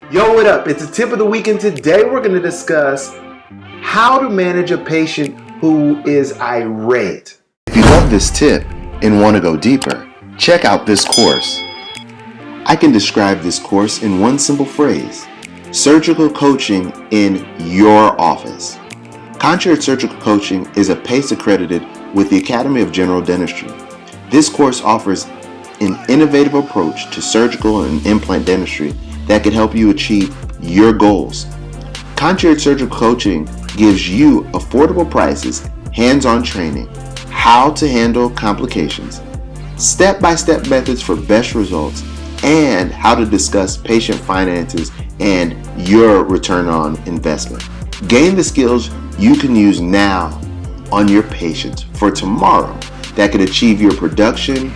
Yo, what up? It's a tip of the week, and today we're going to discuss how to manage a patient who is irate. If you love this tip and want to go deeper, check out this course. I can describe this course in one simple phrase: surgical coaching in your office. Concierge Surgical Coaching is a PACE accredited with the Academy of General Dentistry. This course offers an innovative approach to surgical and implant dentistry that can help you achieve your goals. Concierge Surgical Coaching gives you affordable prices, hands-on training, how to handle complications, step-by-step methods for best results, and how to discuss patient finances and your return on investment. Gain the skills you can use now on your patients for tomorrow that could achieve your production,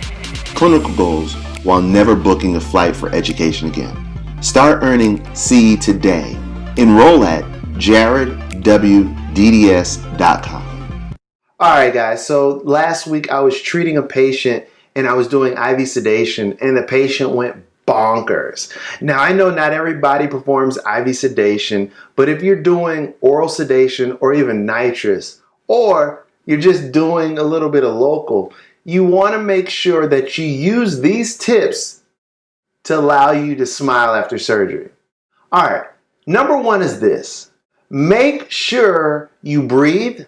clinical goals while never booking a flight for education again. Start earning CE today. Enroll at jaredwdds.com. All right, guys. So last week I was treating a patient and I was doing IV sedation, and the patient went bonkers. Now, I know not everybody performs IV sedation, but if you're doing oral sedation or even nitrous, or you're just doing a little bit of local, you want to make sure that you use these tips to allow you to smile after surgery. All right, number one is this. Make sure you breathe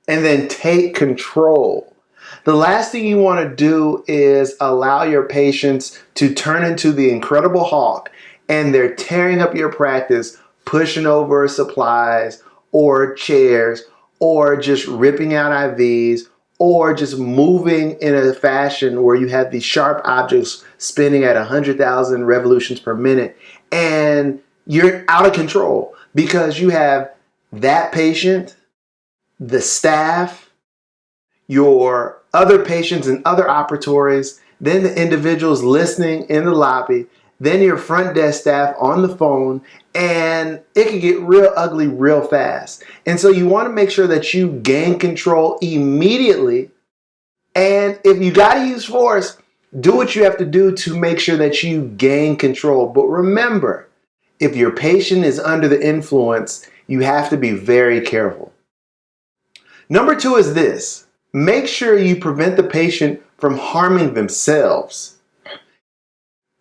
and then take control. The last thing you want to do is allow your patients to turn into the Incredible Hulk and they're tearing up your practice, pushing over supplies or chairs, or just ripping out IVs, or just moving in a fashion where you have these sharp objects spinning at 100,000 revolutions per minute, and you're out of control because you have that patient, the staff, your other patients in other operatories, then the individuals listening in the lobby, then your front desk staff on the phone, and it can get real ugly real fast. And so you want to make sure that you gain control immediately. And if you got to use force, do what you have to do to make sure that you gain control. But remember, if your patient is under the influence, you have to be very careful. Number two is this. Make sure you prevent the patient from harming themselves.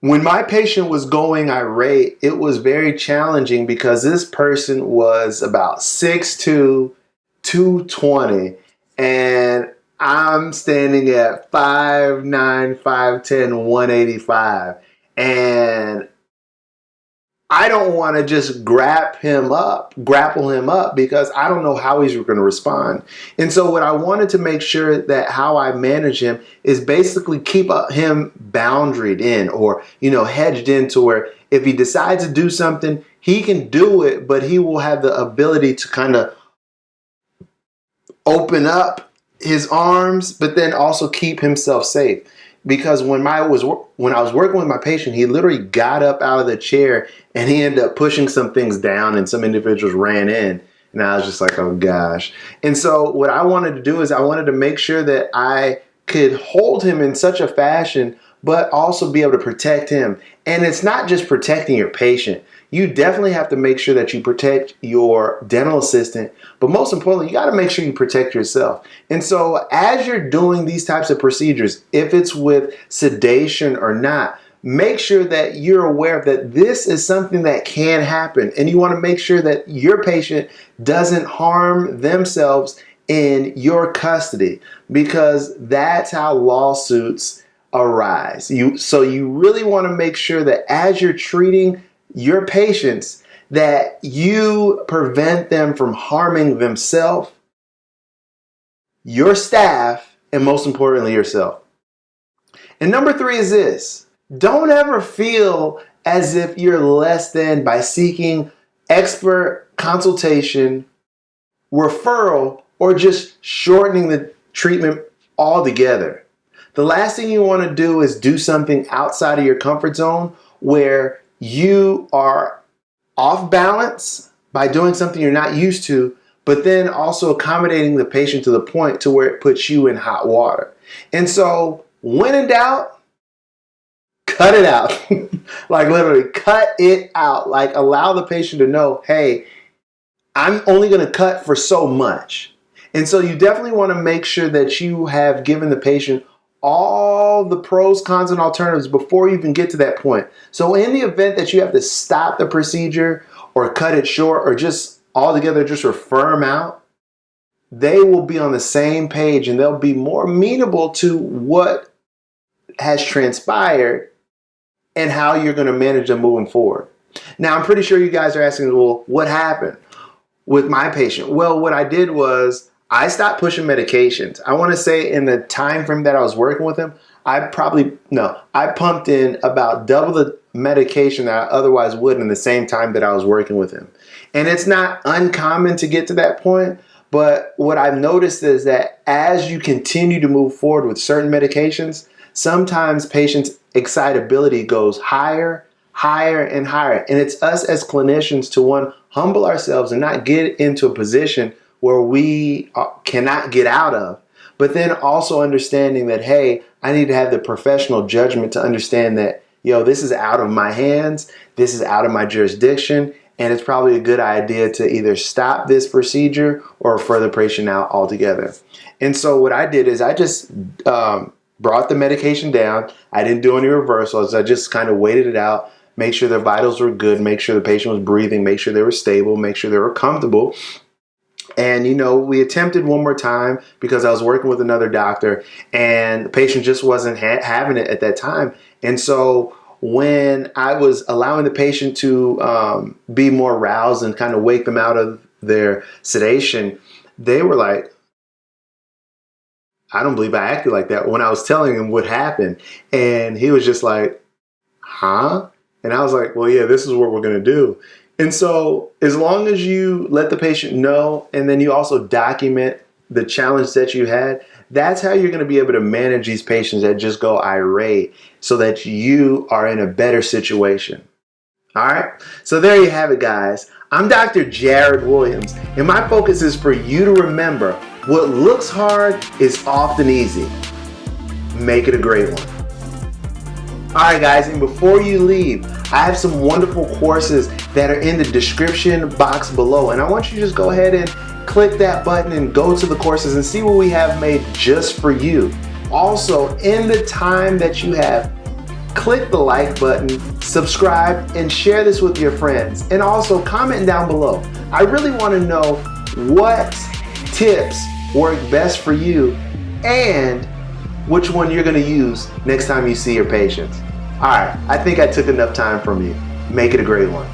When my patient was going irate, it was very challenging because this person was about 6'2", 220, and I'm standing at 5'9", 5'10", 185. And I don't want to just grapple him up because I don't know how he's going to respond. And so what I wanted to make sure that how I manage him is basically keep him boundaried in, or, hedged in, to where if he decides to do something, he can do it, but he will have the ability to kind of open up his arms, but then also keep himself safe. Because when I was working with my patient, he literally got up out of the chair and he ended up pushing some things down, and some individuals ran in, and I was just like, oh gosh. And so what I wanted to do is I wanted to make sure that I could hold him in such a fashion, but also be able to protect him. And it's not just protecting your patient. You definitely have to make sure that you protect your dental assistant, but most importantly, you got to make sure you protect yourself. And so as you're doing these types of procedures, if it's with sedation or not, make sure that you're aware that this is something that can happen. And you want to make sure that your patient doesn't harm themselves in your custody, because that's how lawsuits arise. So you really want to make sure that as you're treating your patients, that you prevent them from harming themselves, your staff, and most importantly, yourself. And number three is this. Don't ever feel as if you're less than by seeking expert consultation, referral, or just shortening the treatment altogether. The last thing you want to do is do something outside of your comfort zone where you are off balance by doing something you're not used to, but then also accommodating the patient to the point to where it puts you in hot water. And so when in doubt, cut it out. Like literally cut it out. Like allow the patient to know, hey, I'm only going to cut for so much. And so you definitely want to make sure that you have given the patient all the pros, cons, and alternatives before you even get to that point. So in the event that you have to stop the procedure or cut it short or just altogether just refer them out, they will be on the same page and they'll be more amenable to what has transpired and how you're going to manage them moving forward. Now, I'm pretty sure you guys are asking, well, what happened with my patient? Well, what I did was I stopped pushing medications. I want to say in the time frame that I was working with him, I pumped in about double the medication that I otherwise would in the same time that I was working with him. And it's not uncommon to get to that point, but what I've noticed is that as you continue to move forward with certain medications, sometimes patients' excitability goes higher, higher, and higher. And it's us as clinicians to, one, humble ourselves and not get into a position where we cannot get out of, but then also understanding that, hey, I need to have the professional judgment to understand that, this is out of my hands, this is out of my jurisdiction, and it's probably a good idea to either stop this procedure or refer the patient out altogether. And so what I did is I just brought the medication down. I didn't do any reversals. I just kind of waited it out, make sure their vitals were good, make sure the patient was breathing, make sure they were stable, make sure they were comfortable. And, we attempted one more time because I was working with another doctor and the patient just wasn't having it at that time. And so when I was allowing the patient to be more roused and kind of wake them out of their sedation, they were like, I don't believe I acted like that when I was telling him what happened. And he was just like, huh? And I was like, well, yeah, this is what we're going to do. And so as long as you let the patient know and then you also document the challenge that you had, that's how you're going to be able to manage these patients that just go irate so that you are in a better situation. All right. So there you have it, guys. I'm Dr. Jared Williams, and my focus is for you to remember what looks hard is often easy. Make it a great one. All right, guys, and before you leave, I have some wonderful courses that are in the description box below, and I want you to just go ahead and click that button and go to the courses and see what we have made just for you. Also, in the time that you have, click the like button, subscribe, and share this with your friends. And also comment down below. I really want to know what tips work best for you and which one you're going to use next time you see your patients. All right, I think I took enough time from you. Make it a great one.